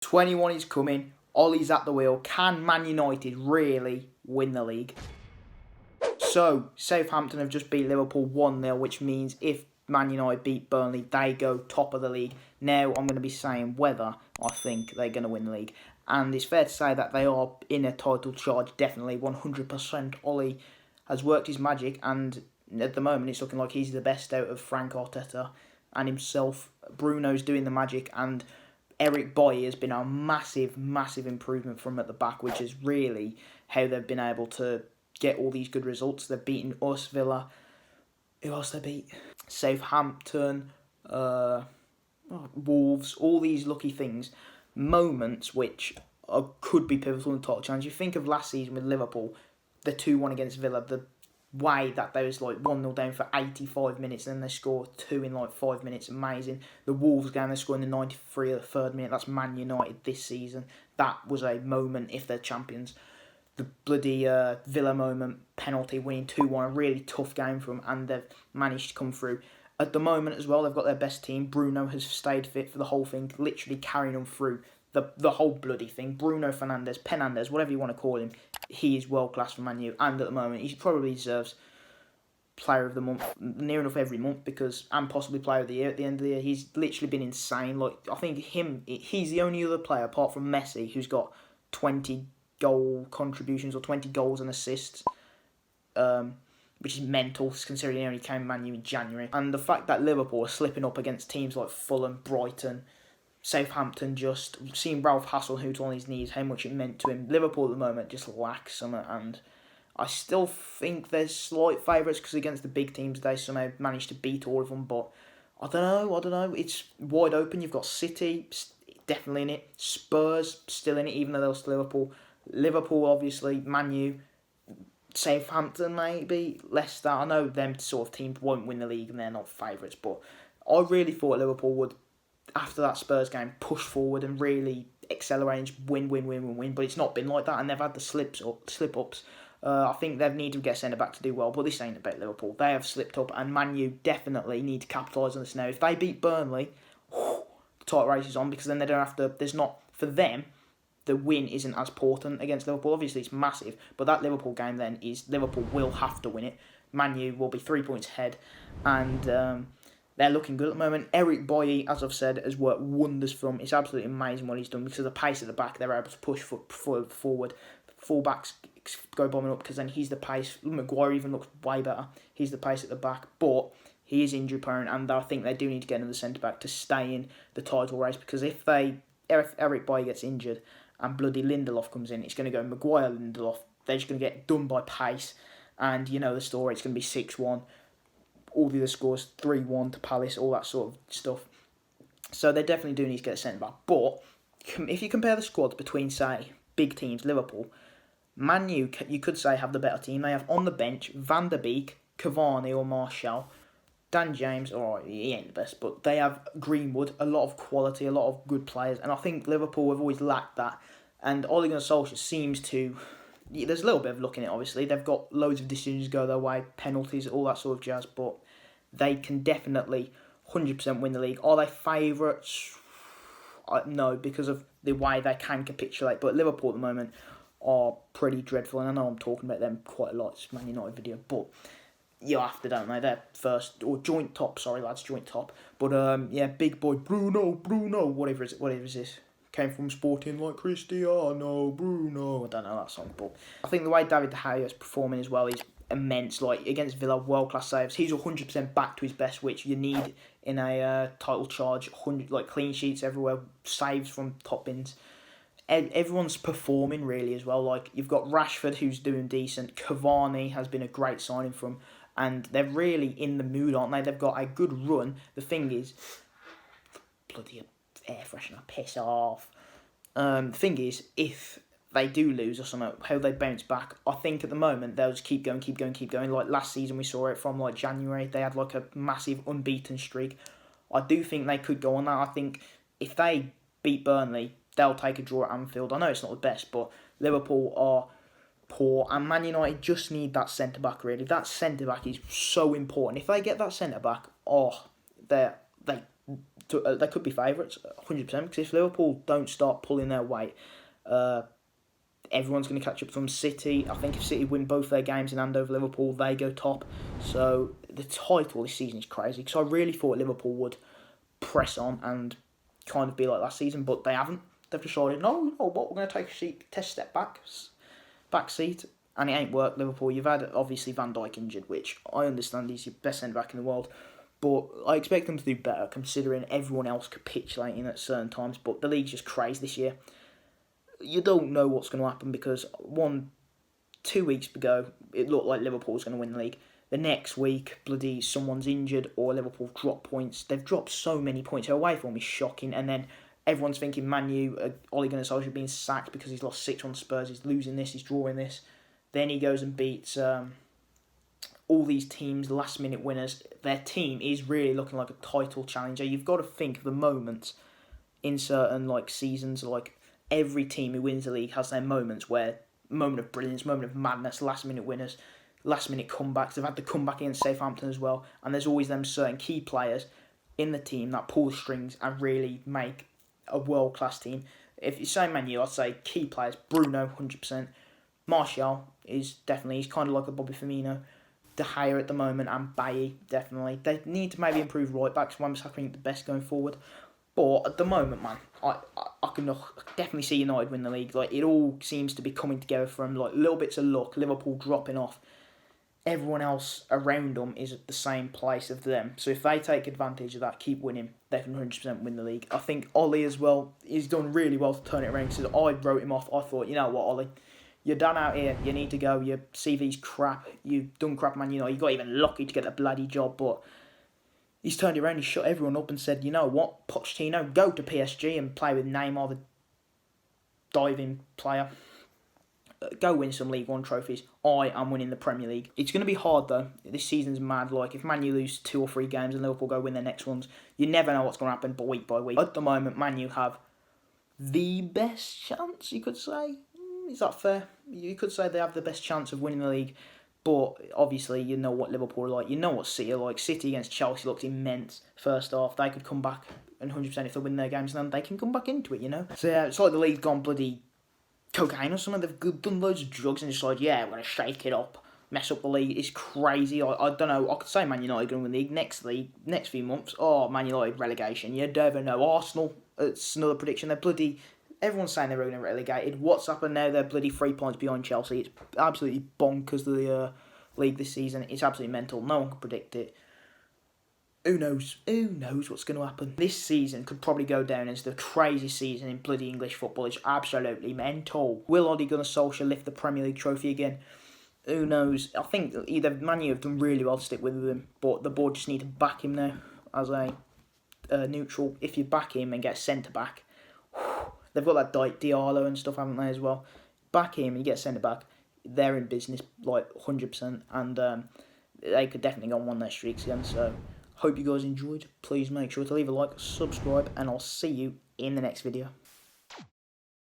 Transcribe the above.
21 is coming. Ollie's at the wheel. Can Man United really win the league? So, Southampton have just beat Liverpool 1-0, which means if Man United beat Burnley, they go top of the league. Now, I'm going to be saying whether I think they're going to win the league. And it's fair to say that they are in a title charge, definitely, 100%. Ollie has worked his magic, and at the moment, it's looking like he's the best out of Frank Arteta and himself. Bruno's doing the magic, and Eric Boy has been a massive, massive improvement from at the back, which is really how they've been able to get all these good results. They've beaten us, Villa. Who else they beat? Southampton, Wolves, all these lucky things. Moments which could be pivotal in the title challenge. You think of last season with Liverpool, the 2-1 against Villa, the way that they was like 1-0 down for 85 minutes and then they score 2 in like 5 minutes, amazing. The Wolves game, they scored in the 93 of the 3rd minute, that's Man United this season. That was a moment if they're champions. The bloody Villa moment, penalty, winning 2-1, a really tough game for them, and they've managed to come through. At the moment as well, they've got their best team. Bruno has stayed fit for the whole thing, literally carrying them through the whole bloody thing. Bruno Penandes, whatever you want to call him, he is world class for Man U, and at the moment he probably deserves Player of the Month near enough every month, and possibly Player of the Year at the end of the year. He's literally been insane. Like, I think he's the only other player apart from Messi who's got 20 goal contributions or 20 goals and assists, which is mental considering he only came Man U in January. And the fact that Liverpool are slipping up against teams like Fulham, Brighton, Southampton, just seeing Ralph Hasenhüttl on his knees, how much it meant to him. Liverpool at the moment just lacks something, and I still think there's slight favourites because against the big teams they somehow managed to beat all of them, but I don't know. It's wide open. You've got City definitely in it, Spurs still in it even though they're still Liverpool obviously, Man U, Southampton maybe, Leicester. I know them sort of teams won't win the league and they're not favourites, but I really thought Liverpool would, after that Spurs game, push forward and really accelerate and win. But it's not been like that, and they've had the slip-ups. I think they need to get centre-back to do well, but this ain't about Liverpool. They have slipped up, and Man U definitely need to capitalise on this now. If they beat Burnley, the title race is on, because then they don't have to... There's not... For them, the win isn't as important against Liverpool. Obviously, it's massive, but that Liverpool game then is... Liverpool will have to win it. Man U will be 3 points ahead, and... they're looking good at the moment. Eric Boye, as I've said, has worked wonders for them. It's absolutely amazing what he's done because of the pace at the back. They're able to push forward. Fullbacks go bombing up because then he's the pace. Maguire even looks way better. He's the pace at the back, but he is injury prone, and I think they do need to get another centre back to stay in the title race, because if Eric Boye gets injured and bloody Lindelof comes in, it's going to go Maguire, Lindelof. They're just going to get done by pace, and you know the story. It's going to be 6-1. All the other scores, 3-1 to Palace, all that sort of stuff. So they definitely do need to get a centre-back. But if you compare the squads between, say, big teams, Liverpool, Man U, you could say, have the better team. They have on the bench Van der Beek, Cavani or Martial, Dan James, alright, he ain't the best, but they have Greenwood, a lot of quality, a lot of good players, and I think Liverpool have always lacked that. And Ole Gunnar Solskjaer seems to... There's a little bit of luck in it, obviously. They've got loads of decisions go their way, penalties, all that sort of jazz, but they can definitely 100% win the league. Are they favourites? No, because of the way they can capitulate. But Liverpool at the moment are pretty dreadful, and I know I'm talking about them quite a lot. It's a Man United video, but you have to, don't they? They're first, or joint top, sorry lads, joint top. But yeah, big boy Bruno, whatever is this? Came from Sporting like Cristiano, Bruno. I don't know that song, but I think the way David De Gea is performing as well is immense. Like against Villa, world-class saves. He's 100% back to his best, which you need in a title charge. 100 like clean sheets everywhere, saves from top bins. Everyone's performing really as well. Like you've got Rashford who's doing decent. Cavani has been a great signing from, and they're really in the mood, aren't they? They've got a good run. The thing is, bloody air freshener, piss off. The thing is, if they do lose or something, how they bounce back, I think at the moment they'll just keep going. Like last season we saw it from like January, they had like a massive unbeaten streak. I do think they could go on that. I think if they beat Burnley, they'll take a draw at Anfield. I know it's not the best, but Liverpool are poor, and Man United just need that centre-back really. That centre-back is so important. If they get that centre-back, they could be favourites, 100%, because if Liverpool don't start pulling their weight, everyone's going to catch up to them. City, I think if City win both their games in hand over Liverpool, they go top. So the title this season is crazy, because I really thought Liverpool would press on and kind of be like last season, but they haven't. They've decided, no, you know what, we're going to take a step back seat, and it ain't worked, Liverpool. You've had, obviously, Van Dijk injured, which I understand he's your best centre-back in the world, but I expect them to do better, considering everyone else capitulating at certain times, but the league's just crazy this year. You don't know what's going to happen, because 2 weeks ago, it looked like Liverpool was going to win the league. The next week, bloody someone's injured, or Liverpool drop points. They've dropped so many points. Their away form is shocking, and then everyone's thinking Man U, Ole Gunnar Solskjaer being sacked because he's lost 6 on Spurs, he's losing this, he's drawing this. Then he goes and beats all these teams, last-minute winners. Their team is really looking like a title challenger. You've got to think of the moments in certain seasons, every team who wins the league has their moments where moment of brilliance, moment of madness, last-minute winners, last-minute comebacks. They've had the comeback against Southampton as well, and there's always them certain key players in the team that pull the strings and really make a world-class team. If you say Man U, I'd say key players, Bruno, 100%. Martial is definitely, he's kind of like a Bobby Firmino. De Gea at the moment, and Bailly, definitely. They need to maybe improve right-backs. Wan-Bissaka, I think, the best going forward. But at the moment, man, I can definitely see United win the league. It all seems to be coming together from little bits of luck. Liverpool dropping off. Everyone else around them is at the same place of them. So if they take advantage of that, keep winning, they can 100% win the league. I think Ollie as well, he's done really well to turn it around. Because I wrote him off. I thought, you know what, Ollie, you're done out here. You need to go. Your CV's crap. You've done crap, man. You got even lucky to get the bloody job, but he's turned it around. He shut everyone up and said, you know what, Pochettino, go to PSG and play with Neymar, the diving player. Go win some League One trophies. I am winning the Premier League. It's going to be hard, though. This season's mad. If Man U lose 2 or 3 games and Liverpool go win their next ones, you never know what's going to happen, but week by week. At the moment, Man U have the best chance, you could say. Is that fair? You could say they have the best chance of winning the league. But obviously, you know what Liverpool are like. You know what City are like. City against Chelsea looked immense first half. They could come back, and 100% if they win their games, then they can come back into it, So yeah, it's like the league's gone bloody cocaine or something. They've done loads of drugs and just yeah, we're going to shake it up, mess up the league. It's crazy. I don't know. I could say Man United going to win the league next few months. Oh, Man United relegation. You never know. Arsenal, it's another prediction. They're bloody... Everyone's saying they're going to get relegated. What's happened now? They're bloody 3 points behind Chelsea. It's absolutely bonkers, the league this season. It's absolutely mental. No one can predict it. Who knows? Who knows what's going to happen? This season could probably go down as the craziest season in bloody English football. It's absolutely mental. Will Ole Gunnar Solskjaer lift the Premier League trophy again? Who knows? I think either Man U have done really well to stick with him, but the board just need to back him now as a neutral. If you back him and get centre-back... They've got that Diallo and stuff, haven't they, as well? Back him and you get centre back. They're in business, 100%. And they could definitely go on one of their streaks again. So, hope you guys enjoyed. Please make sure to leave a like, subscribe, and I'll see you in the next video.